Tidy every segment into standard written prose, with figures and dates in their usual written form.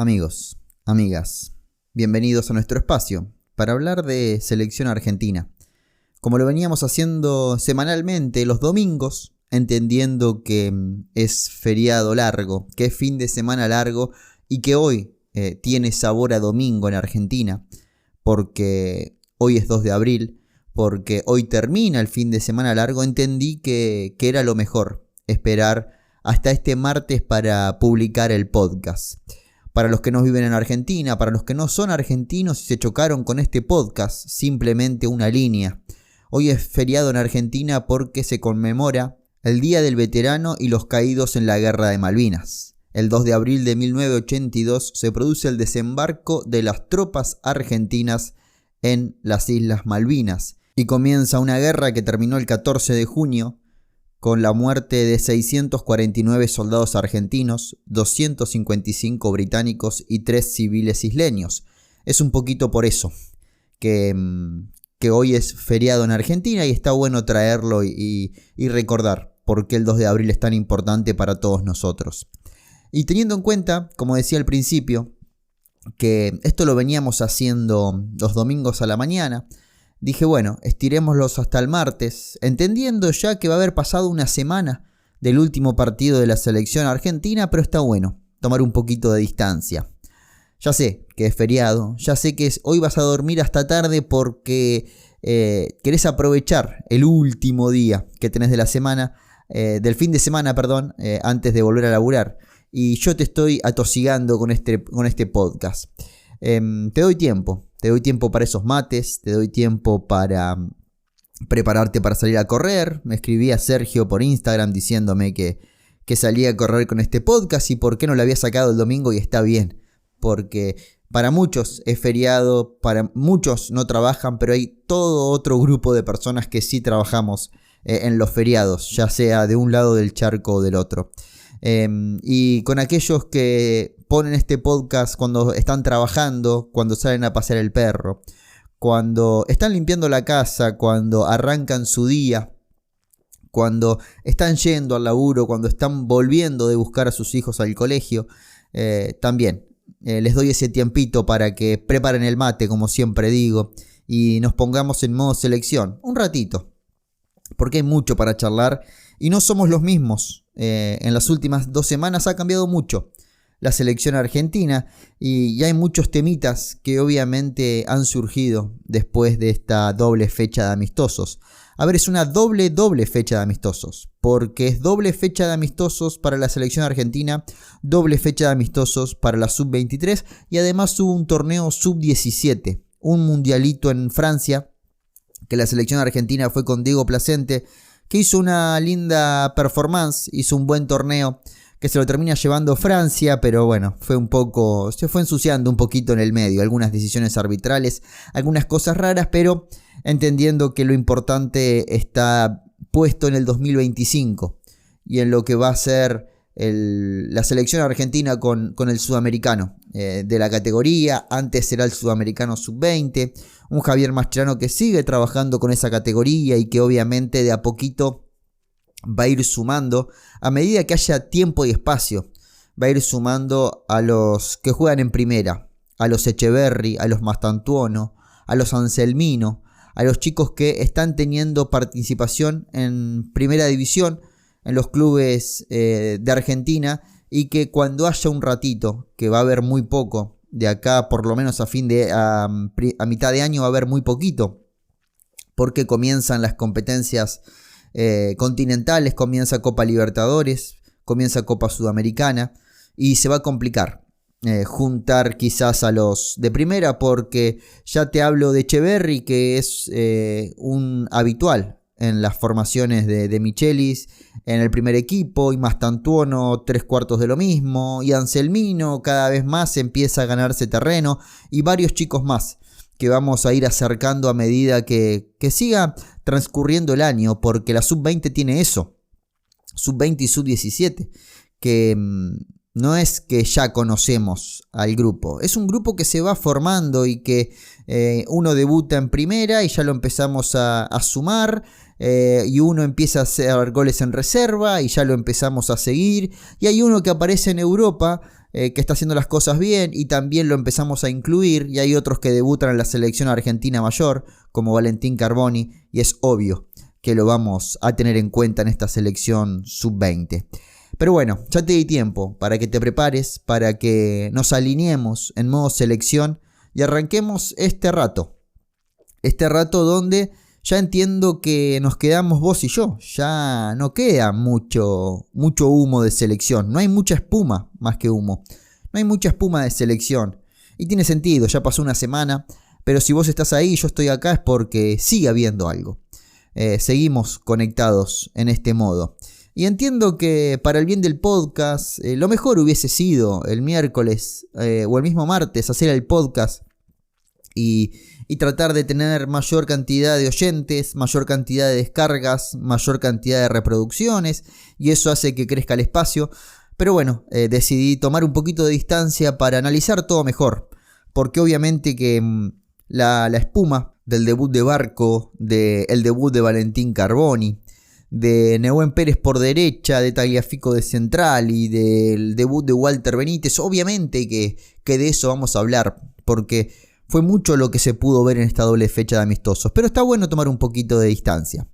Amigos, amigas, bienvenidos a nuestro espacio para hablar de selección argentina. Como lo veníamos haciendo semanalmente los domingos, entendiendo que es feriado largo, que es fin de semana largo y que hoy tiene sabor a domingo en Argentina, porque hoy es 2 de abril, porque hoy termina el fin de semana largo, entendí que era lo mejor esperar hasta este martes para publicar el podcast. Para los que no viven en Argentina, para los que no son argentinos y se chocaron con este podcast, simplemente una línea. Hoy es feriado en Argentina porque se conmemora el Día del Veterano y los caídos en la Guerra de Malvinas. El 2 de abril de 1982 se produce el desembarco de las tropas argentinas en las Islas Malvinas y comienza una guerra que terminó el 14 de junio con la muerte de 649 soldados argentinos, 255 británicos y 3 civiles isleños. Es un poquito por eso que hoy es feriado en Argentina y está bueno traerlo y recordar por qué el 2 de abril es tan importante para todos nosotros. Y teniendo en cuenta, como decía al principio, que esto lo veníamos haciendo los domingos a la mañana, dije, bueno, estirémoslos hasta el martes, entendiendo ya que va a haber pasado una semana del último partido de la selección argentina, pero está bueno tomar un poquito de distancia. Ya sé que es feriado, ya sé que hoy vas a dormir hasta tarde porque querés aprovechar el último día que tenés de la semana, del fin de semana, antes de volver a laburar. Y yo te estoy atosigando con este podcast. Te doy tiempo para esos mates, te doy tiempo para prepararte para salir a correr. Me escribía Sergio por Instagram diciéndome que salía a correr con este podcast y por qué no lo había sacado el domingo, y está bien, porque para muchos es feriado, para muchos no trabajan, pero hay todo otro grupo de personas que sí trabajamos en los feriados, ya sea de un lado del charco o del otro. Y con aquellos que ponen este podcast cuando están trabajando, cuando salen a pasear el perro, cuando están limpiando la casa, cuando arrancan su día, cuando están yendo al laburo, cuando están volviendo de buscar a sus hijos al colegio, también les doy ese tiempito para que preparen el mate, como siempre digo, y nos pongamos en modo selección un ratito, porque hay mucho para charlar y no somos los mismos. En las últimas 2 semanas ha cambiado mucho la selección argentina y ya hay muchos temitas que obviamente han surgido después de esta doble fecha de amistosos. A ver, es una doble fecha de amistosos, porque es doble fecha de amistosos para la selección argentina, doble fecha de amistosos para la sub-23 y además hubo un torneo sub-17, un mundialito en Francia, que la selección argentina fue con Diego Placente, que hizo una linda performance, hizo un buen torneo, que se lo termina llevando Francia, pero bueno, se fue ensuciando un poquito en el medio, algunas decisiones arbitrales, algunas cosas raras, pero entendiendo que lo importante está puesto en el 2025 y en lo que va a ser la selección argentina con el sudamericano de la categoría. Antes era el sudamericano sub-20, un Javier Mascherano que sigue trabajando con esa categoría y que obviamente de a poquito va a ir sumando a medida que haya tiempo y espacio. Va a ir sumando a los que juegan en primera, a los Echeverri, a los Mastantuono, a los Anselmino, a los chicos que están teniendo participación en primera división, en los clubes de Argentina, y que cuando haya un ratito, que va a haber muy poco, de acá por lo menos a mitad de año va a haber muy poquito, porque comienzan las competencias continentales, comienza Copa Libertadores, comienza Copa Sudamericana y se va a complicar juntar quizás a los de primera, porque ya te hablo de Echeverri, que es un habitual en las formaciones de Michelis en el primer equipo, y Mastantuono 3/4 de lo mismo, y Anselmino cada vez más empieza a ganarse terreno, y varios chicos más que vamos a ir acercando a medida que siga transcurriendo el año, porque la sub-20 tiene eso, sub-20 y sub-17, que no es que ya conocemos al grupo, es un grupo que se va formando y que uno debuta en primera y ya lo empezamos a sumar, y uno empieza a hacer goles en reserva y ya lo empezamos a seguir, y hay uno que aparece en Europa que está haciendo las cosas bien y también lo empezamos a incluir, y hay otros que debutan en la selección argentina mayor, como Valentín Carboni, y es obvio que lo vamos a tener en cuenta en esta selección sub-20. Pero bueno, ya te di tiempo para que te prepares, para que nos alineemos en modo selección y arranquemos este rato donde ya entiendo que nos quedamos vos y yo, ya no queda mucho humo de selección, no hay mucha espuma más que humo, no hay mucha espuma de selección, y tiene sentido, ya pasó una semana, pero si vos estás ahí y yo estoy acá es porque sigue habiendo algo. Seguimos conectados en este modo. Y entiendo que para el bien del podcast, lo mejor hubiese sido el miércoles o el mismo martes hacer el podcast y tratar de tener mayor cantidad de oyentes, mayor cantidad de descargas, mayor cantidad de reproducciones, y eso hace que crezca el espacio. Pero bueno, decidí tomar un poquito de distancia para analizar todo mejor, porque obviamente que la espuma del debut de Barco, del debut de Valentín Carboni, de Nehuen Pérez por derecha, de Tagliafico de central y del debut de Walter Benítez, obviamente que de eso vamos a hablar, porque fue mucho lo que se pudo ver en esta doble fecha de amistosos, pero está bueno tomar un poquito de distancia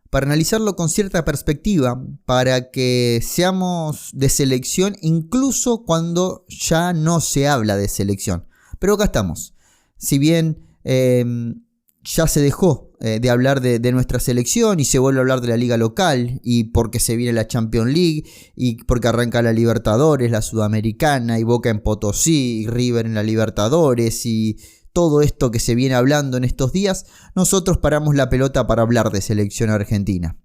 para analizarlo con cierta perspectiva, para que seamos de selección incluso cuando ya no se habla de selección. Pero acá estamos, si bien ya se dejó de hablar de nuestra selección y se vuelve a hablar de la liga local, y porque se viene la Champions League y porque arranca la Libertadores, la Sudamericana, y Boca en Potosí y River en la Libertadores y todo esto que se viene hablando en estos días, nosotros paramos la pelota para hablar de selección argentina.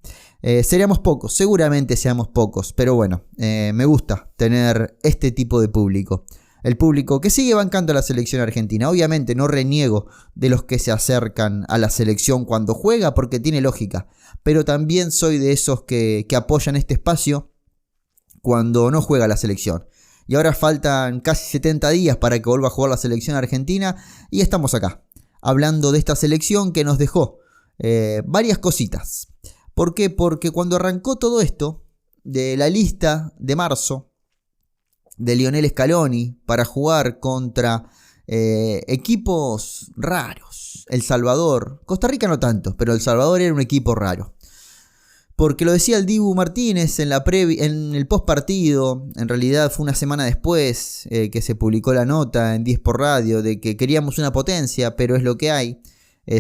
Seríamos pocos, seguramente seamos pocos, pero bueno, me gusta tener este tipo de público. El público que sigue bancando a la selección argentina. Obviamente no reniego de los que se acercan a la selección cuando juega, porque tiene lógica. Pero también soy de esos que apoyan este espacio cuando no juega la selección. Y ahora faltan casi 70 días para que vuelva a jugar la selección argentina. Y estamos acá, hablando de esta selección que nos dejó varias cositas. ¿Por qué? Porque cuando arrancó todo esto, de la lista de marzo de Lionel Scaloni para jugar contra equipos raros, El Salvador, Costa Rica no tanto, pero El Salvador era un equipo raro, porque lo decía el Dibu Martínez en el post partido. En realidad fue una semana después que se publicó la nota en 10 por radio de que queríamos una potencia, pero es lo que hay,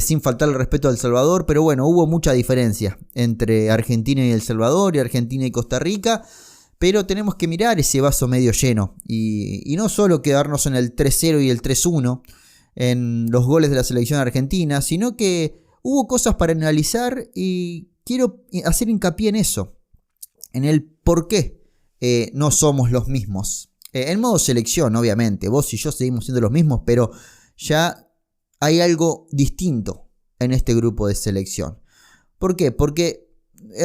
sin faltar el respeto a El Salvador. Pero bueno, hubo mucha diferencia entre Argentina y El Salvador, y Argentina y Costa Rica. Pero tenemos que mirar ese vaso medio lleno y no solo quedarnos en el 3-0 y el 3-1 en los goles de la selección argentina, sino que hubo cosas para analizar y quiero hacer hincapié en eso, en el por qué no somos los mismos. En modo selección, obviamente, vos y yo seguimos siendo los mismos, pero ya hay algo distinto en este grupo de selección. ¿Por qué? Porque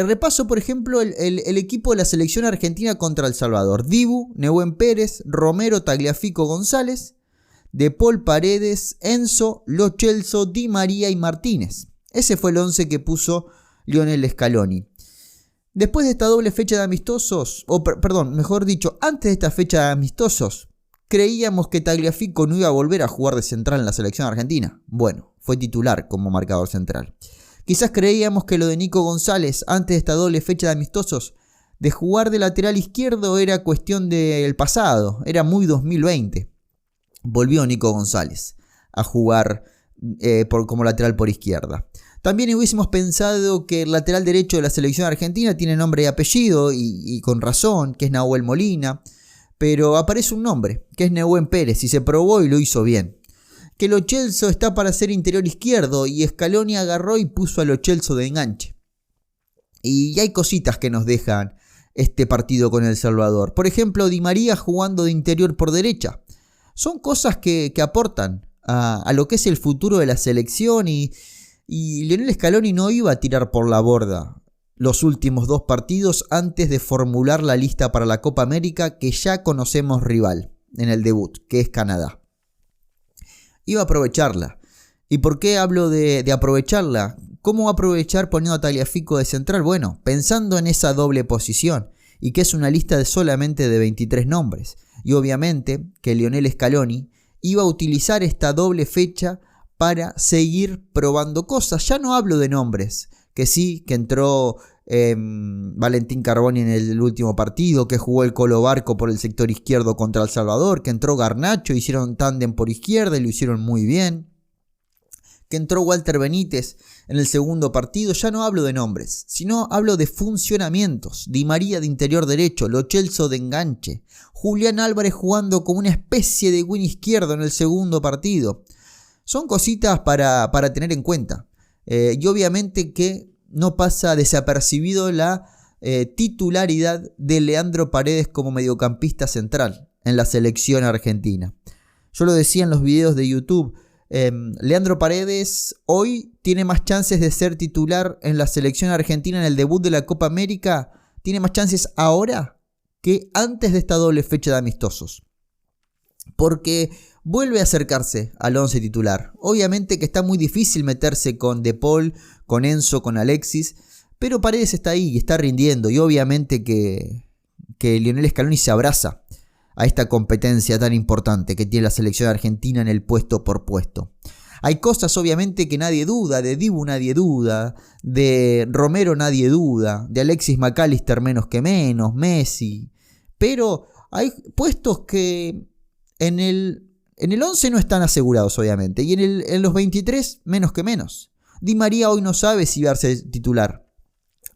repaso, por ejemplo, el equipo de la selección argentina contra El Salvador. Dibu, Nehuen Pérez, Romero, Tagliafico, González, De Paul, Paredes, Enzo, Lo Celso, Di María y Martínez. Ese fue el 11 que puso Lionel Scaloni. Después de esta doble fecha de amistosos, mejor dicho, antes de esta fecha de amistosos, creíamos que Tagliafico no iba a volver a jugar de central en la selección argentina. Bueno, fue titular como marcador central. Quizás creíamos que lo de Nico González antes de esta doble fecha de amistosos, de jugar de lateral izquierdo, era cuestión del pasado, era muy 2020. Volvió Nico González a jugar como lateral por izquierda. También hubiésemos pensado que el lateral derecho de la selección argentina tiene nombre y apellido, y con razón, que es Nahuel Molina, pero aparece un nombre, que es Nehuen Pérez, y se probó y lo hizo bien. Que Lo Celso está para ser interior izquierdo, y Scaloni agarró y puso a Lo Celso de enganche. Y hay cositas que nos dejan este partido con El Salvador. Por ejemplo, Di María jugando de interior por derecha. Son cosas que aportan a lo que es el futuro de la selección, y Lionel Scaloni no iba a tirar por la borda los últimos 2 partidos antes de formular la lista para la Copa América, que ya conocemos rival en el debut, que es Canadá. Iba a aprovecharla. ¿Y por qué hablo de aprovecharla? ¿Cómo aprovechar poniendo a Tagliafico de central? Bueno, pensando en esa doble posición, y que es una lista de solamente de 23 nombres. y obviamente que Lionel Scaloni iba a utilizar esta doble fecha para seguir probando cosas. Ya no hablo de nombres, que sí, que entró Valentín Carboni en el último partido, que jugó el Colo Barco por el sector izquierdo contra El Salvador, que entró Garnacho, hicieron tándem por izquierda y lo hicieron muy bien, que entró Walter Benítez en el segundo partido. Ya no hablo de nombres, sino hablo de funcionamientos. Di María de interior derecho, Lo Celso de enganche, Julián Álvarez jugando como una especie de win izquierdo en el segundo partido. Son cositas para tener en cuenta. Y obviamente que no pasa desapercibido la titularidad de Leandro Paredes como mediocampista central en la selección argentina. Yo lo decía en los videos de YouTube, Leandro Paredes hoy tiene más chances de ser titular en la selección argentina en el debut de la Copa América, tiene más chances ahora que antes de esta doble fecha de amistosos. Porque vuelve a acercarse al 11 titular. Obviamente que está muy difícil meterse con De Paul, con Enzo, con Alexis, pero Paredes está ahí y está rindiendo. Y obviamente que Lionel Scaloni se abraza a esta competencia tan importante que tiene la selección argentina en el puesto por puesto. Hay cosas obviamente que nadie duda, de Dibu nadie duda, de Romero nadie duda, de Alexis McAllister menos que menos, Messi, pero hay puestos que en el 11 no están asegurados obviamente, y en los 23 menos que menos. Di María hoy no sabe si va a ser titular,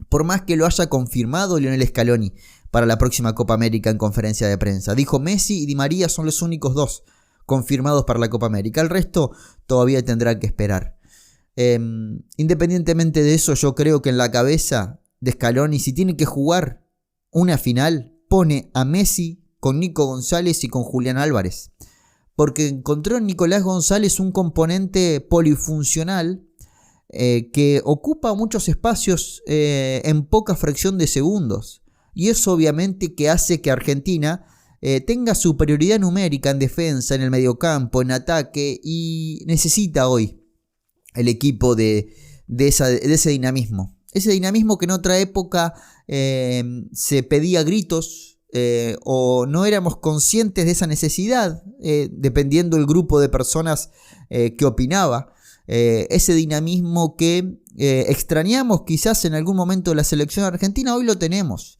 por más que lo haya confirmado Lionel Scaloni para la próxima Copa América en conferencia de prensa. Dijo Messi y Di María son los únicos dos confirmados para la Copa América. El resto todavía tendrá que esperar. Independientemente de eso, yo creo que en la cabeza de Scaloni, si tiene que jugar una final, pone a Messi con Nico González y con Julián Álvarez. Porque encontró en Nicolás González un componente polifuncional que ocupa muchos espacios en poca fracción de segundos. Y eso obviamente que hace que Argentina tenga superioridad numérica en defensa, en el mediocampo, en ataque, y necesita hoy el equipo de ese dinamismo. Ese dinamismo que en otra época se pedía a gritos o no éramos conscientes de esa necesidad, dependiendo del grupo de personas que opinaba. Ese dinamismo que extrañamos quizás en algún momento de la selección argentina, hoy lo tenemos.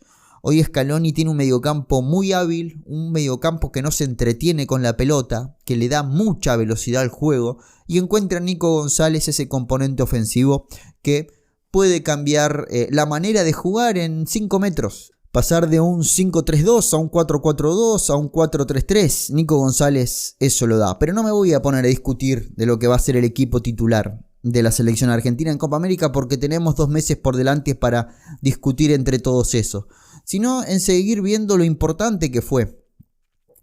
Hoy Scaloni tiene un mediocampo muy hábil, un mediocampo que no se entretiene con la pelota, que le da mucha velocidad al juego, y encuentra en Nico González ese componente ofensivo que puede cambiar la manera de jugar en 5 metros. Pasar de un 5-3-2 a un 4-4-2 a un 4-3-3. Nico González eso lo da. Pero no me voy a poner a discutir de lo que va a ser el equipo titular de la selección argentina en Copa América, porque tenemos 2 meses por delante para discutir entre todos eso, sino en seguir viendo lo importante que fue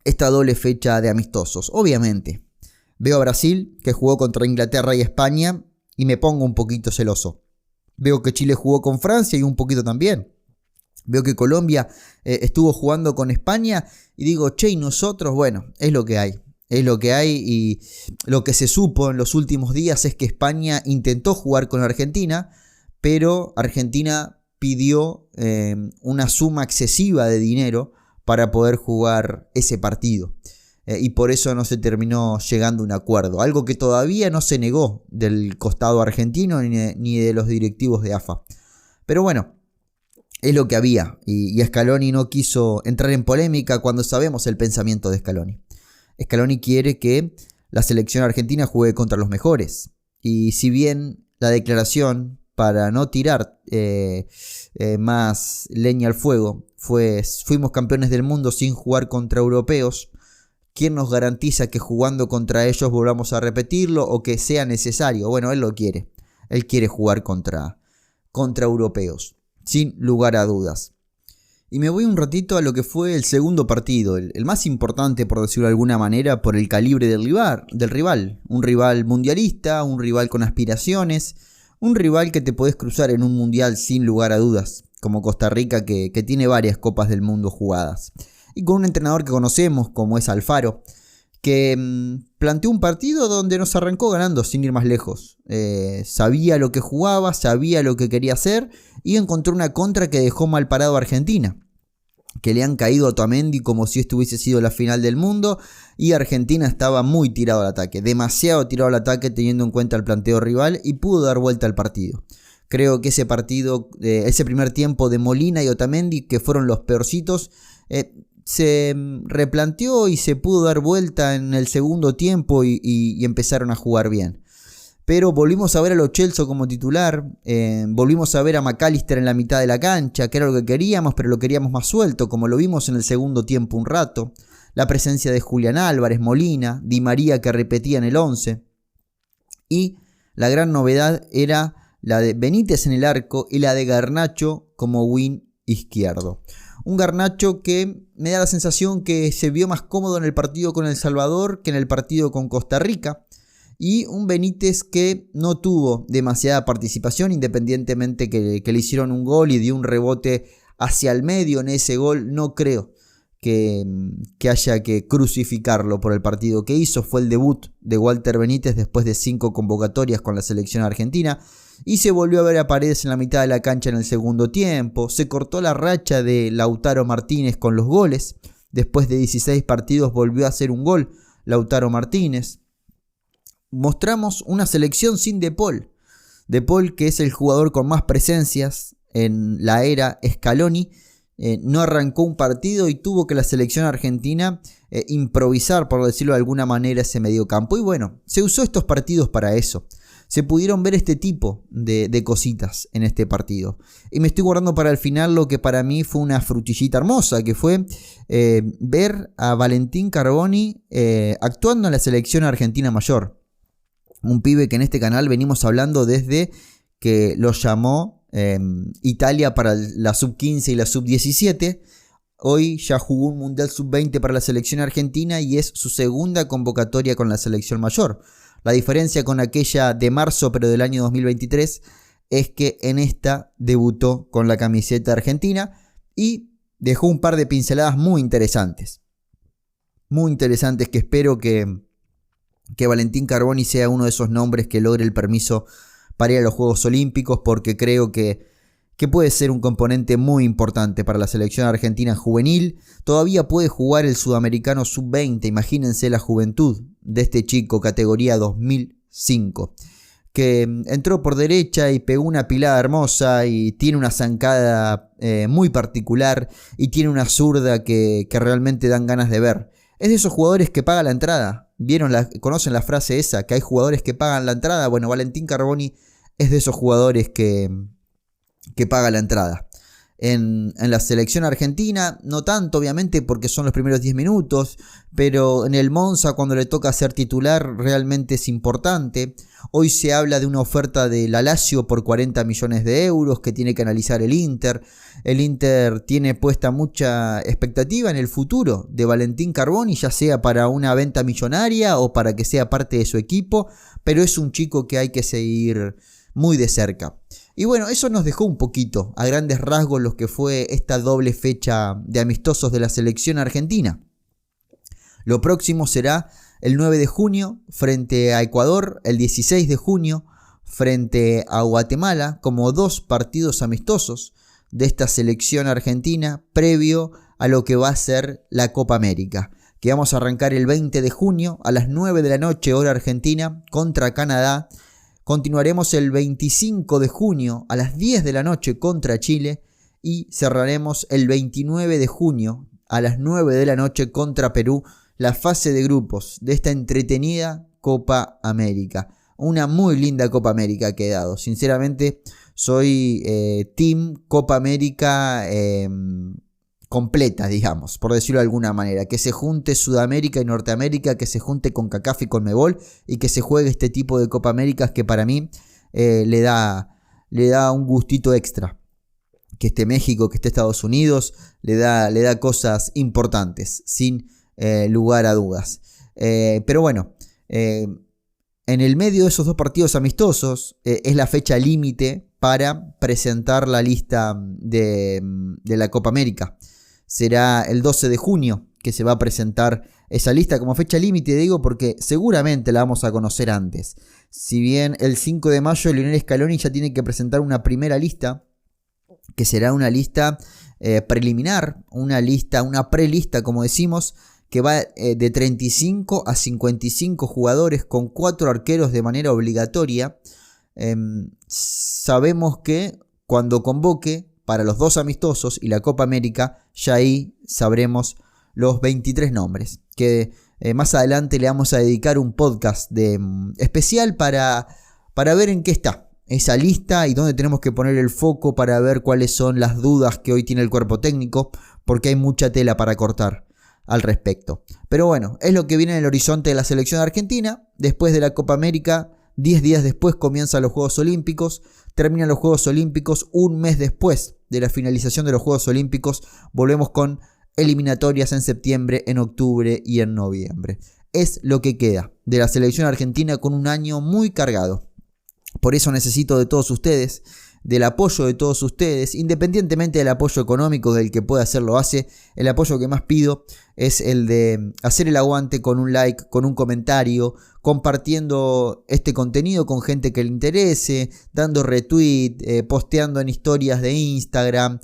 esta doble fecha de amistosos. Obviamente, veo a Brasil, que jugó contra Inglaterra y España, y me pongo un poquito celoso. Veo que Chile jugó con Francia y un poquito también. Veo que Colombia estuvo jugando con España y digo, che, y nosotros, bueno, es lo que hay. Es lo que hay, y lo que se supo en los últimos días es que España intentó jugar con Argentina, pero Argentina pidió una suma excesiva de dinero para poder jugar ese partido. Y por eso no se terminó llegando a un acuerdo. Algo que todavía no se negó del costado argentino ni de los directivos de AFA. Pero bueno, es lo que había. Y Scaloni no quiso entrar en polémica cuando sabemos el pensamiento de Scaloni. Scaloni quiere que la selección argentina juegue contra los mejores. Y si bien la declaración para no tirar más leña al fuego fuimos campeones del mundo sin jugar contra europeos, ¿quién nos garantiza que jugando contra ellos volvamos a repetirlo o que sea necesario? Bueno, él lo quiere. Él quiere jugar contra europeos, sin lugar a dudas. Y me voy un ratito a lo que fue el segundo partido, el más importante, por decirlo de alguna manera, por el calibre del rival. Un rival mundialista, un rival con aspiraciones, un rival que te podés cruzar en un mundial sin lugar a dudas, como Costa Rica, que tiene varias copas del mundo jugadas. Y con un entrenador que conocemos, como es Alfaro, que planteó un partido donde nos arrancó ganando sin ir más lejos. Sabía lo que jugaba, sabía lo que quería hacer y encontró una contra que dejó mal parado a Argentina. que le han caído a Otamendi como si esto hubiese sido la final del mundo, y Argentina estaba muy tirado al ataque, demasiado tirado al ataque teniendo en cuenta el planteo rival, y pudo dar vuelta al partido. Creo que ese partido, ese primer tiempo de Molina y Otamendi, que fueron los peorcitos, se replanteó y se pudo dar vuelta en el segundo tiempo y empezaron a jugar bien. Pero volvimos a ver a Lo Celso como titular, volvimos a ver a McAllister en la mitad de la cancha, que era lo que queríamos, pero lo queríamos más suelto, como lo vimos en el segundo tiempo un rato. La presencia de Julián Álvarez, Molina, Di María que repetía en el 11. Y la gran novedad era la de Benítez en el arco y la de Garnacho como wing izquierdo. Un Garnacho que me da la sensación que se vio más cómodo en el partido con El Salvador que en el partido con Costa Rica. Y un Benítez que no tuvo demasiada participación, independientemente que le hicieron un gol y dio un rebote hacia el medio en ese gol. No creo que haya que crucificarlo por el partido que hizo. Fue el debut de Walter Benítez después de 5 convocatorias con la selección argentina. Y se volvió a ver a Paredes en la mitad de la cancha en el segundo tiempo. Se cortó la racha de Lautaro Martínez con los goles. Después de 16 partidos volvió a hacer un gol Lautaro Martínez. Mostramos una selección sin De Paul. De Paul, que es el jugador con más presencias en la era Scaloni, no arrancó un partido y tuvo que la selección argentina improvisar, por decirlo de alguna manera, ese mediocampo. Y bueno, se usó estos partidos para eso. Se pudieron ver este tipo de cositas en este partido. Y me estoy guardando para el final lo que para mí fue una frutillita hermosa, que fue ver a Valentín Carboni actuando en la selección argentina mayor. Un pibe que en este canal venimos hablando desde que lo llamó Italia para la sub-15 y la sub-17. Hoy ya jugó un Mundial sub-20 para la selección argentina y es su segunda convocatoria con la selección mayor. La diferencia con aquella de marzo pero del año 2023 es que en esta debutó con la camiseta argentina y dejó un par de pinceladas muy interesantes. Muy interesantes que espero que Valentín Carboni sea uno de esos nombres que logre el permiso para ir a los Juegos Olímpicos, porque creo que puede ser un componente muy importante para la selección argentina juvenil. Todavía puede jugar el sudamericano sub-20, imagínense la juventud de este chico, categoría 2005, que entró por derecha y pegó una pilada hermosa y tiene una zancada muy particular y tiene una zurda que realmente dan ganas de ver. Es de esos jugadores que pagan la entrada. ¿Conocen la frase esa? Que hay jugadores que pagan la entrada. Bueno, Valentín Carboni es de esos jugadores que paga la entrada. En la selección argentina, no tanto obviamente porque son los primeros 10 minutos, pero en el Monza cuando le toca ser titular realmente es importante. Hoy se habla de una oferta de la Lazio por 40 millones de euros que tiene que analizar el Inter. El Inter tiene puesta mucha expectativa en el futuro de Valentín Carboni, ya sea para una venta millonaria o para que sea parte de su equipo, pero es un chico que hay que seguir muy de cerca. Y bueno, eso nos dejó un poquito, a grandes rasgos, lo que fue esta doble fecha de amistosos de la selección argentina. Lo próximo será el 9 de junio frente a Ecuador, el 16 de junio frente a Guatemala, como 2 partidos amistosos de esta selección argentina previo a lo que va a ser la Copa América, que vamos a arrancar el 20 de junio a las 9 de la noche hora argentina contra Canadá. Continuaremos el 25 de junio a las 10 de la noche contra Chile y cerraremos el 29 de junio a las 9 de la noche contra Perú la fase de grupos de esta entretenida Copa América. Una muy linda Copa América ha quedado. Sinceramente soy team Copa América completa, digamos, por decirlo de alguna manera, que se junte Sudamérica y Norteamérica, que se junte CONCACAF y CONMEBOL y que se juegue este tipo de Copa Américas que para mí le da un gustito extra. Que esté México, que esté Estados Unidos, le da cosas importantes, sin lugar a dudas. Pero bueno, en el medio de esos 2 partidos amistosos es la fecha límite para presentar la lista de la Copa América. Será el 12 de junio que se va a presentar esa lista como fecha límite, digo, porque seguramente la vamos a conocer antes. Si bien el 5 de mayo Lionel Scaloni ya tiene que presentar una primera lista que será una lista preliminar, una prelista como decimos, que va de 35 a 55 jugadores con 4 arqueros de manera obligatoria. Sabemos que cuando convoque para los 2 amistosos y la Copa América, ya ahí sabremos los 23 nombres, que más adelante le vamos a dedicar un podcast especial para ver en qué está esa lista y dónde tenemos que poner el foco para ver cuáles son las dudas que hoy tiene el cuerpo técnico, porque hay mucha tela para cortar al respecto. Pero bueno, es lo que viene en el horizonte de la selección argentina. Después de la Copa América, 10 días después comienzan los Juegos Olímpicos, terminan los Juegos Olímpicos, un mes después de la finalización de los Juegos Olímpicos, volvemos con eliminatorias en septiembre, en octubre y en noviembre. Es lo que queda de la selección argentina con un año muy cargado. Por eso necesito de todos ustedes, del apoyo de todos ustedes, independientemente del apoyo económico del que pueda hacer lo hace. El apoyo que más pido es el de hacer el aguante con un like, con un comentario, compartiendo este contenido con gente que le interese, dando retweet, posteando en historias de Instagram,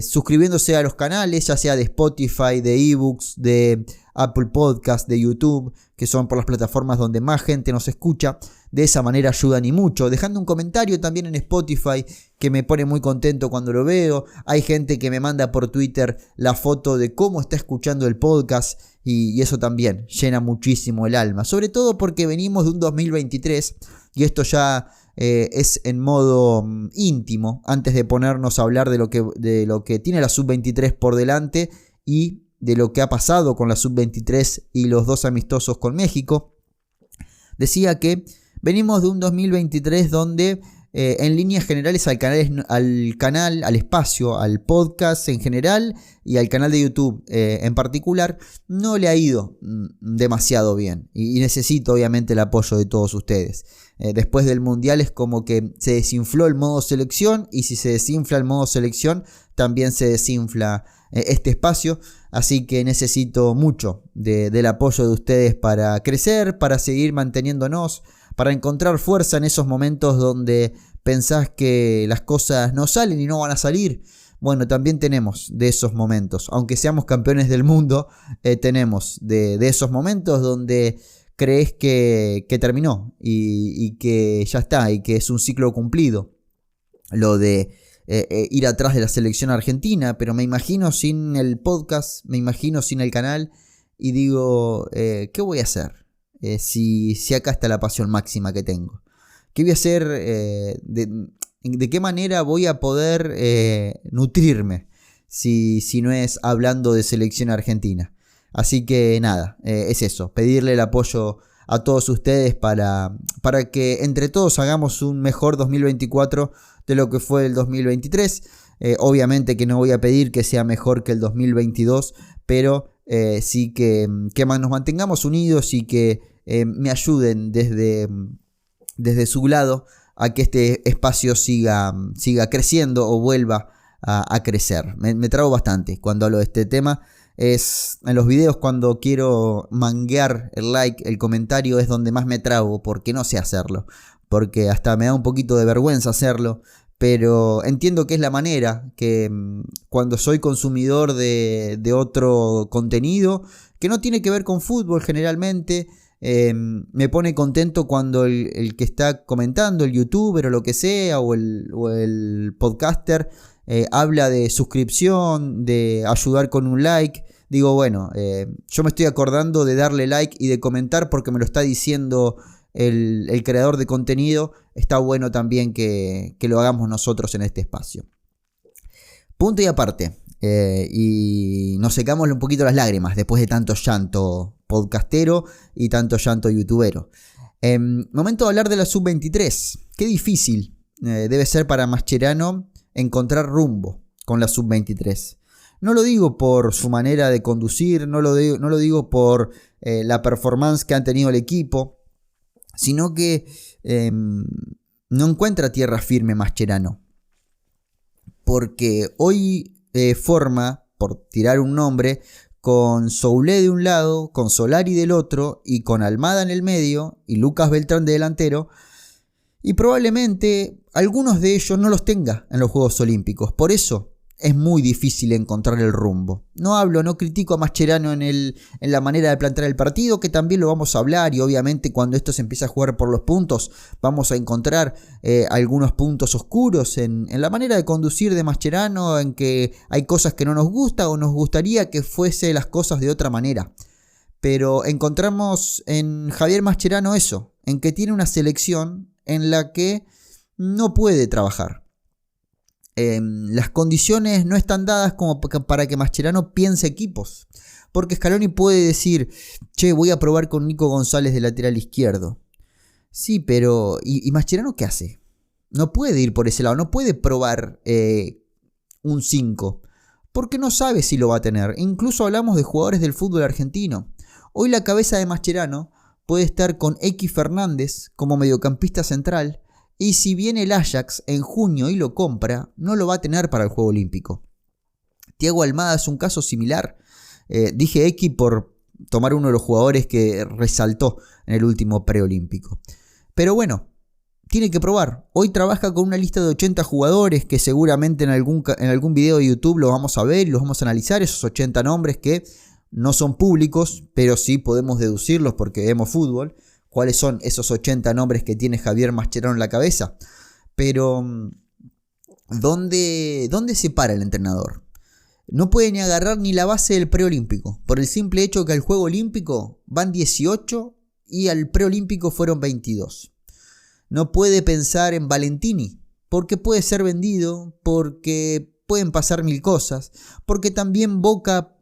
suscribiéndose a los canales, ya sea de Spotify, de eBooks, de Apple Podcast, de YouTube, que son por las plataformas donde más gente nos escucha. De esa manera ayudan y mucho. Dejando un comentario también en Spotify, que me pone muy contento cuando lo veo. Hay gente que me manda por Twitter la foto de cómo está escuchando el podcast, y eso también llena muchísimo el alma. Sobre todo porque venimos de un 2023 y esto ya es en modo íntimo, antes de ponernos a hablar de lo que tiene la Sub-23 por delante y de lo que ha pasado con la Sub-23 y los 2 amistosos con México. Decía que venimos de un 2023 donde en líneas generales al canal, al espacio, al podcast en general y al canal de YouTube en particular, no le ha ido demasiado bien. Y necesito obviamente el apoyo de todos ustedes. Después del Mundial es como que se desinfló el modo selección, y si se desinfla el modo selección, también se desinfla este espacio. Así que necesito mucho del apoyo de ustedes para crecer, para seguir manteniéndonos, para encontrar fuerza en esos momentos donde pensás que las cosas no salen y no van a salir. Bueno, también tenemos de esos momentos, aunque seamos campeones del mundo, tenemos de esos momentos donde crees que terminó y que ya está, y que es un ciclo cumplido lo de ir atrás de la selección argentina. Pero me imagino sin el podcast, me imagino sin el canal, y digo, ¿qué voy a hacer si acá está la pasión máxima que tengo? ¿Qué voy a hacer? ¿De qué manera voy a poder nutrirme si no es hablando de selección argentina? Así que nada, es eso, pedirle el apoyo a todos ustedes para que entre todos hagamos un mejor 2024 de lo que fue el 2023. Obviamente que no voy a pedir que sea mejor que el 2022, pero sí que nos mantengamos unidos y que me ayuden desde su lado a que este espacio siga creciendo o vuelva a crecer. Me trago bastante cuando hablo de este tema. Es en los videos cuando quiero manguear el like, el comentario, es donde más me trago, porque no sé hacerlo, porque hasta me da un poquito de vergüenza hacerlo, pero entiendo que es la manera, que cuando soy consumidor de otro contenido que no tiene que ver con fútbol generalmente, me pone contento cuando el que está comentando, el youtuber o lo que sea, o el podcaster, habla de suscripción, de ayudar con un like. Digo, bueno, yo me estoy acordando de darle like y de comentar porque me lo está diciendo el creador de contenido. Está bueno también que lo hagamos nosotros en este espacio. Punto y aparte. Y nos secamos un poquito las lágrimas después de tanto llanto podcastero y tanto llanto youtubero. Momento de hablar de la Sub-23. Qué difícil debe ser para Mascherano encontrar rumbo con la Sub-23. No lo digo por su manera de conducir, no lo digo por la performance que han tenido el equipo, sino que no encuentra tierra firme Mascherano. Porque hoy forma, por tirar un nombre, con Soulé de un lado, con Solari del otro, y con Almada en el medio, y Lucas Beltrán de delantero, Y probablemente algunos de ellos no los tenga en los Juegos Olímpicos. Por eso es muy difícil encontrar el rumbo. No critico a Mascherano en la manera de plantear el partido, que también lo vamos a hablar, y obviamente cuando esto se empieza a jugar por los puntos, vamos a encontrar algunos puntos oscuros en la manera de conducir de Mascherano, en que hay cosas que no nos gusta o nos gustaría que fuese las cosas de otra manera. Pero encontramos en Javier Mascherano eso, en que tiene una selección en la que no puede trabajar. Las condiciones no están dadas como para que Mascherano piense equipos. Porque Scaloni puede decir, che, voy a probar con Nico González de lateral izquierdo. Sí, pero ¿y Mascherano qué hace? No puede ir por ese lado, no puede probar un 5. Porque no sabe si lo va a tener. Incluso hablamos de jugadores del fútbol argentino. Hoy la cabeza de Mascherano puede estar con X Fernández como mediocampista central. Y si viene el Ajax en junio y lo compra, no lo va a tener para el Juego Olímpico. Thiago Almada es un caso similar. Dije X por tomar uno de los jugadores que resaltó en el último preolímpico. Pero bueno, tiene que probar. Hoy trabaja con una lista de 80 jugadores que seguramente en algún video de YouTube lo vamos a ver y los vamos a analizar. Esos 80 nombres que no son públicos, pero sí podemos deducirlos porque vemos fútbol. ¿Cuáles son esos 80 nombres que tiene Javier Mascherano en la cabeza? Pero ¿dónde se para el entrenador? No puede ni agarrar ni la base del preolímpico, por el simple hecho que al Juego Olímpico van 18 y al preolímpico fueron 22. No puede pensar en Valentini, porque puede ser vendido, porque pueden pasar mil cosas, porque también Boca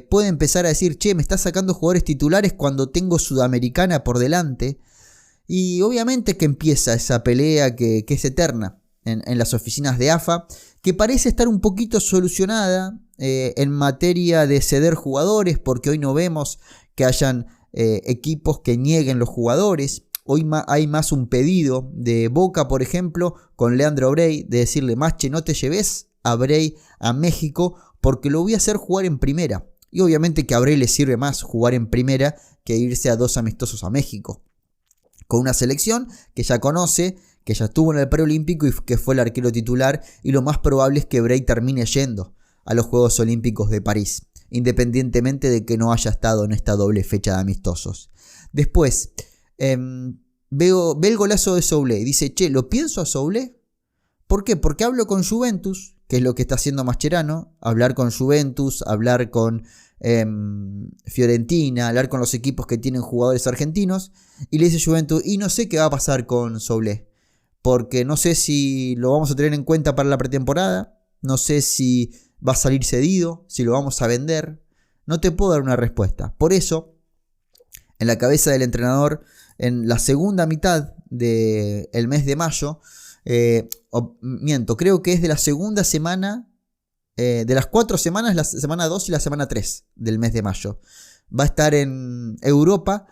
puede empezar a decir, che, me está sacando jugadores titulares cuando tengo Sudamericana por delante. Y obviamente que empieza esa pelea que es eterna en las oficinas de AFA, que parece estar un poquito solucionada en materia de ceder jugadores, porque hoy no vemos que hayan equipos que nieguen los jugadores. Hoy hay más un pedido de Boca, por ejemplo, con Leandro Brey, de decirle, Masche, no te lleves a Brey a México, porque lo voy a hacer jugar en primera. Y obviamente que a Brey le sirve más jugar en primera que irse a 2 amistosos a México. Con una selección que ya conoce, que ya estuvo en el preolímpico y que fue el arquero titular. Y lo más probable es que Brey termine yendo a los Juegos Olímpicos de París, independientemente de que no haya estado en esta doble fecha de amistosos. Después, ve el golazo de Soulé. Dice, che, ¿lo pienso a Soulé? ¿Por qué? Porque hablo con Juventus, que es lo que está haciendo Mascherano, hablar con Juventus, hablar con Fiorentina, hablar con los equipos que tienen jugadores argentinos, y le dice Juventus, y no sé qué va a pasar con Soulé, porque no sé si lo vamos a tener en cuenta para la pretemporada, no sé si va a salir cedido, si lo vamos a vender, no te puedo dar una respuesta. Por eso, en la cabeza del entrenador, en la segunda mitad del mes de mayo, creo que es de la segunda semana, de las 4 semanas, la semana 2 y la semana 3 del mes de mayo. Va a estar en Europa,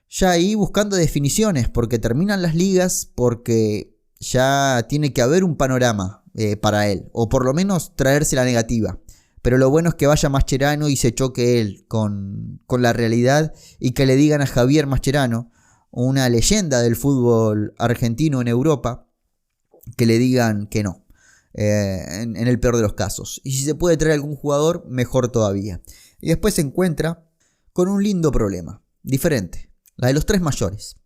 ya ahí buscando definiciones, porque terminan las ligas, porque ya tiene que haber un panorama para él, o por lo menos traerse la negativa. Pero lo bueno es que vaya Mascherano y se choque él con la realidad, y que le digan a Javier Mascherano, una leyenda del fútbol argentino en Europa, que le digan que no, en el peor de los casos. Y si se puede traer algún jugador, mejor todavía. Y después se encuentra con un lindo problema, diferente, la de los 3 mayores.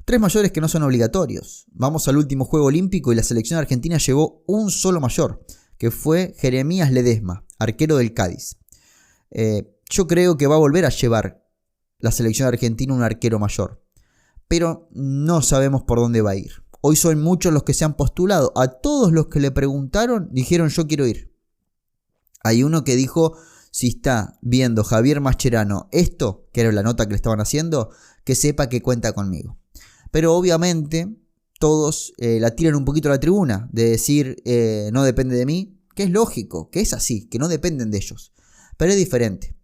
3 mayores que no son obligatorios. Vamos al último Juego Olímpico y la selección argentina llevó un solo mayor, que fue Jeremías Ledesma, arquero del Cádiz. Yo creo que va a volver a llevar la selección argentina un arquero mayor, pero no sabemos por dónde va a ir. Hoy son muchos los que se han postulado. A todos los que le preguntaron dijeron yo quiero ir. Hay uno que dijo, si está viendo Javier Mascherano esto, que era la nota que le estaban haciendo, que sepa que cuenta conmigo. Pero obviamente todos la tiran un poquito a la tribuna, de decir no depende de mí, que es lógico, que es así, que no dependen de ellos. Pero es diferente.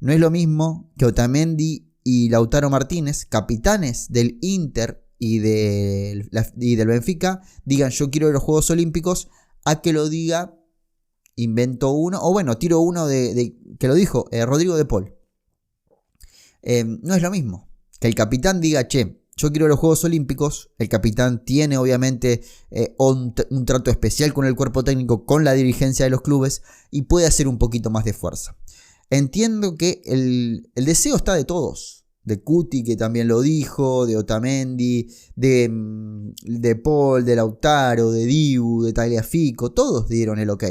No es lo mismo que Otamendi y Lautaro Martínez, capitanes del Inter y del Benfica, digan yo quiero ir a los Juegos Olímpicos, a que lo diga, invento uno, o bueno, tiro uno que lo dijo Rodrigo de Paul. No es lo mismo que el capitán diga, che, yo quiero los Juegos Olímpicos. El capitán tiene obviamente un trato especial con el cuerpo técnico, con la dirigencia de los clubes, y puede hacer un poquito más de fuerza. Entiendo que el deseo está de todos, de Cuti, que también lo dijo, de Otamendi, de Paul, de Lautaro, de Dibu, de Tagliafico, todos dieron el ok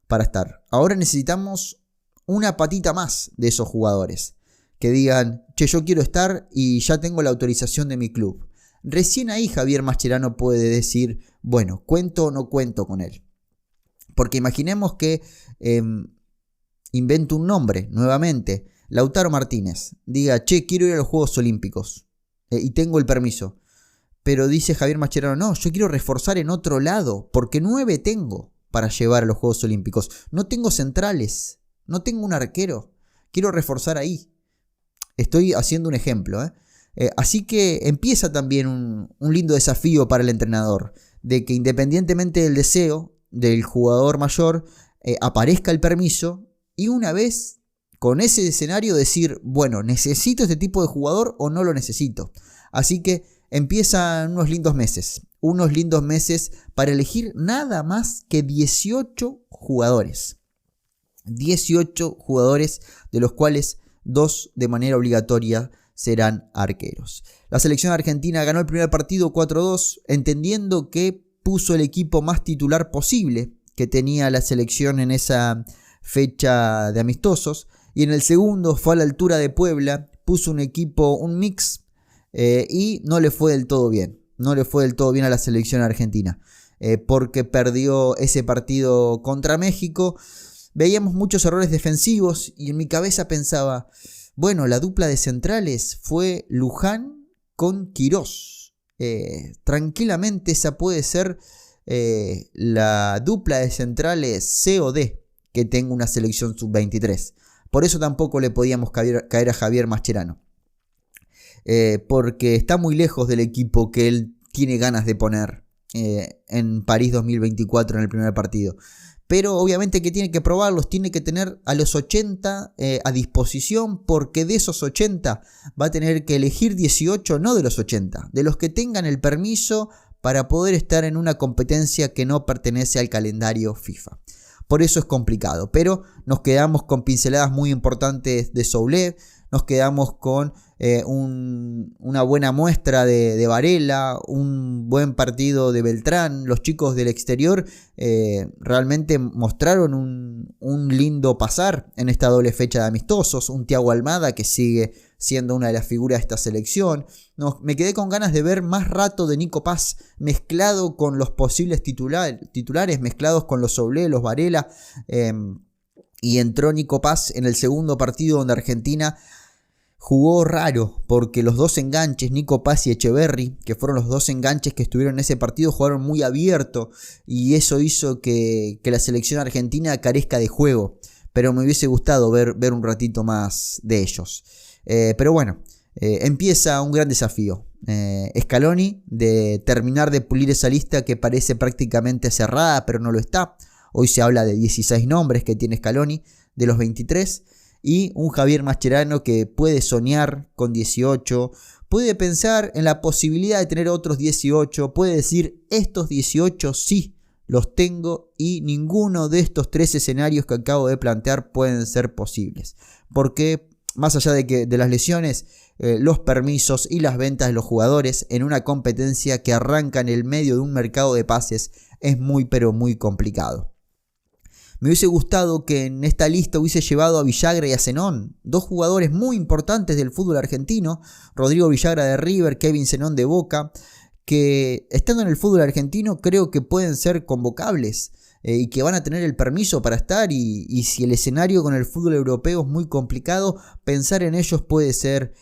para estar. Ahora necesitamos una patita más de esos jugadores, que digan, che, yo quiero estar y ya tengo la autorización de mi club. Recién ahí Javier Mascherano puede decir, bueno, ¿cuento o no cuento con él? Porque imaginemos que invento un nombre nuevamente, Lautaro Martínez, diga, che, quiero ir a los Juegos Olímpicos y tengo el permiso. Pero dice Javier Mascherano, no, yo quiero reforzar en otro lado, porque 9 tengo para llevar a los Juegos Olímpicos. No tengo centrales, no tengo un arquero, quiero reforzar ahí. Estoy haciendo un ejemplo, así que empieza también un lindo desafío para el entrenador, de que independientemente del deseo del jugador mayor, aparezca el permiso, y una vez con ese escenario decir, bueno, ¿necesito este tipo de jugador o no lo necesito? Así que empiezan unos lindos meses para elegir nada más que 18 jugadores. 18 jugadores, de los cuales 2 de manera obligatoria serán arqueros. La selección argentina ganó el primer partido 4-2, entendiendo que puso el equipo más titular posible que tenía la selección en esa fecha de amistosos, y en el segundo fue a la altura de Puebla, puso un equipo, un mix, y no le fue del todo bien. No le fue del todo bien a la selección argentina, porque perdió ese partido contra México. Veíamos muchos errores defensivos y en mi cabeza pensaba, bueno, la dupla de centrales fue Luján con Quirós. Tranquilamente esa puede ser la dupla de centrales C o D que tenga una selección sub-23. Por eso tampoco le podíamos caer a Javier Mascherano. Porque está muy lejos del equipo que él tiene ganas de poner en París 2024 en el primer partido. Pero obviamente que tiene que probarlos, tiene que tener a los 80 a disposición, porque de esos 80 va a tener que elegir 18, no de los 80, de los que tengan el permiso para poder estar en una competencia que no pertenece al calendario FIFA. Por eso es complicado, pero nos quedamos con pinceladas muy importantes de Soulé, nos quedamos con una buena muestra de Varela, un buen partido de Beltrán. Los chicos del exterior realmente mostraron un lindo pasar en esta doble fecha de amistosos. Un Thiago Almada que sigue siendo una de las figuras de esta selección. Me quedé con ganas de ver más rato de Nico Paz mezclado con los posibles titulares, mezclados con los Soulé, los Varela. Y entró Nico Paz en el segundo partido, donde Argentina jugó raro, porque los dos enganches, Nico Paz y Echeverri, que fueron los dos enganches que estuvieron en ese partido, jugaron muy abierto, y eso hizo que la selección argentina carezca de juego. Pero me hubiese gustado ver un ratito más de ellos. Pero bueno, empieza un gran desafío. Scaloni, de terminar de pulir esa lista que parece prácticamente cerrada, pero no lo está. Hoy se habla de 16 nombres que tiene Scaloni, de los 23. Y un Javier Mascherano que puede soñar con 18, puede pensar en la posibilidad de tener otros 18, puede decir, estos 18 sí los tengo y ninguno de estos 3 escenarios que acabo de plantear pueden ser posibles. Porque más allá de las lesiones, los permisos y las ventas de los jugadores en una competencia que arranca en el medio de un mercado de pases es muy pero muy complicado. Me hubiese gustado que en esta lista hubiese llevado a Villagra y a Zenón, 2 jugadores muy importantes del fútbol argentino, Rodrigo Villagra de River, Kevin Zenón de Boca, que estando en el fútbol argentino creo que pueden ser convocables y que van a tener el permiso para estar, y si el escenario con el fútbol europeo es muy complicado, pensar en ellos puede ser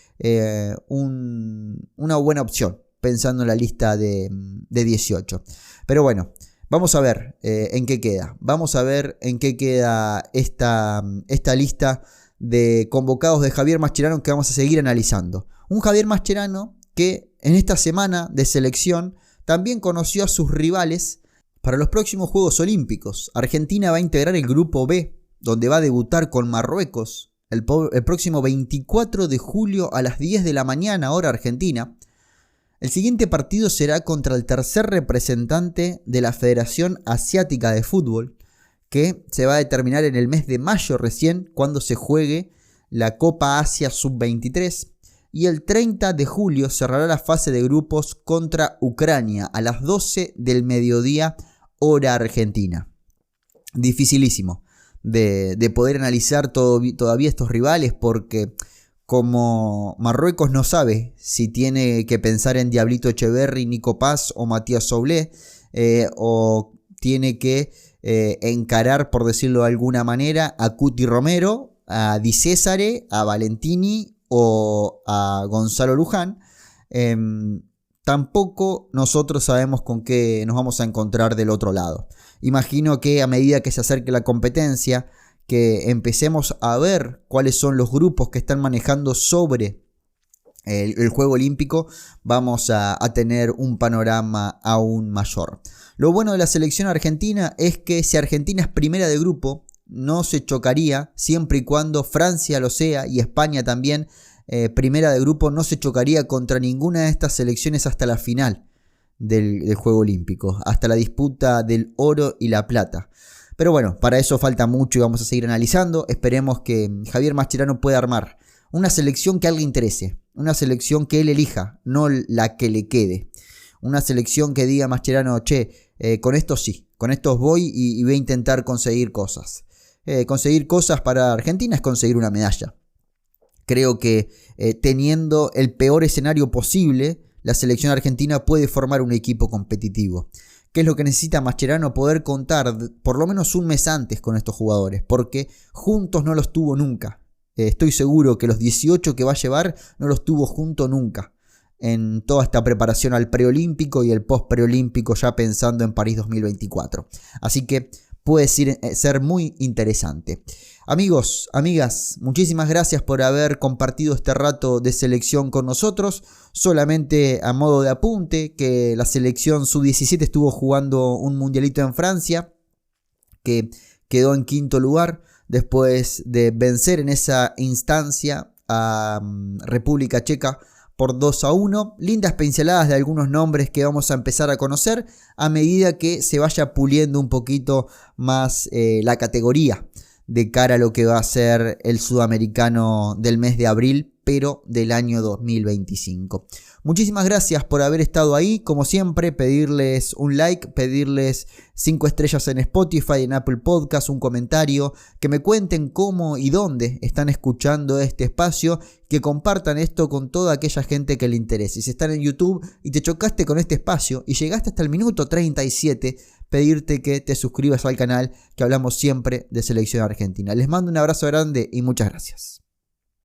una buena opción, pensando en la lista de 18. Pero bueno, vamos a ver en qué queda. Vamos a ver en qué queda esta lista de convocados de Javier Mascherano, que vamos a seguir analizando. Un Javier Mascherano que en esta semana de selección también conoció a sus rivales para los próximos Juegos Olímpicos. Argentina va a integrar el grupo B, donde va a debutar con Marruecos el próximo 24 de julio a las 10 de la mañana, hora argentina. El siguiente partido será contra el tercer representante de la Federación Asiática de Fútbol, que se va a determinar en el mes de mayo recién, cuando se juegue la Copa Asia Sub-23. Y el 30 de julio cerrará la fase de grupos contra Ucrania a las 12 del mediodía, hora argentina. Dificilísimo de poder analizar todavía estos rivales, porque como Marruecos no sabe si tiene que pensar en Diablito Echeverri, Nico Paz o Matías Soulé, o tiene que encarar, por decirlo de alguna manera, a Cuti Romero, a Di Césare, a Valentini o a Gonzalo Luján. Tampoco nosotros sabemos con qué nos vamos a encontrar del otro lado. Imagino que a medida que se acerque la competencia, que empecemos a ver cuáles son los grupos que están manejando sobre el juego olímpico, vamos a tener un panorama aún mayor. Lo bueno de la selección argentina es que si Argentina es primera de grupo, no se chocaría, siempre y cuando Francia lo sea y España también, primera de grupo, no se chocaría contra ninguna de estas selecciones hasta la final del juego olímpico, hasta la disputa del oro y la plata. Pero bueno, para eso falta mucho y vamos a seguir analizando. Esperemos que Javier Mascherano pueda armar una selección que a él le interese, una selección que él elija, no la que le quede. Una selección que diga Mascherano, con esto sí, con estos voy y voy a intentar conseguir cosas. Conseguir cosas para Argentina es conseguir una medalla. Creo que teniendo el peor escenario posible, la selección argentina puede formar un equipo competitivo. ¿Qué es lo que necesita Mascherano? Poder contar por lo menos un mes antes con estos jugadores, porque juntos no los tuvo nunca. Estoy seguro que los 18 que va a llevar no los tuvo juntos nunca en toda esta preparación al preolímpico y el post preolímpico, ya pensando en París 2024. Así que puede ser muy interesante. Amigos, amigas, muchísimas gracias por haber compartido este rato de selección con nosotros. Solamente a modo de apunte, que la selección sub-17 estuvo jugando un mundialito en Francia, que quedó en quinto lugar después de vencer en esa instancia a República Checa por 2-1. Lindas pinceladas de algunos nombres que vamos a empezar a conocer a medida que se vaya puliendo un poquito más la categoría de cara a lo que va a ser el sudamericano del mes de abril, pero del año 2025. Muchísimas gracias por haber estado ahí. Como siempre, pedirles un like, pedirles 5 estrellas en Spotify, en Apple Podcast, un comentario, que me cuenten cómo y dónde están escuchando este espacio, que compartan esto con toda aquella gente que le interese. Y si están en YouTube y te chocaste con este espacio y llegaste hasta el minuto 37, pedirte que te suscribas al canal, que hablamos siempre de selección argentina. Les mando un abrazo grande y muchas gracias.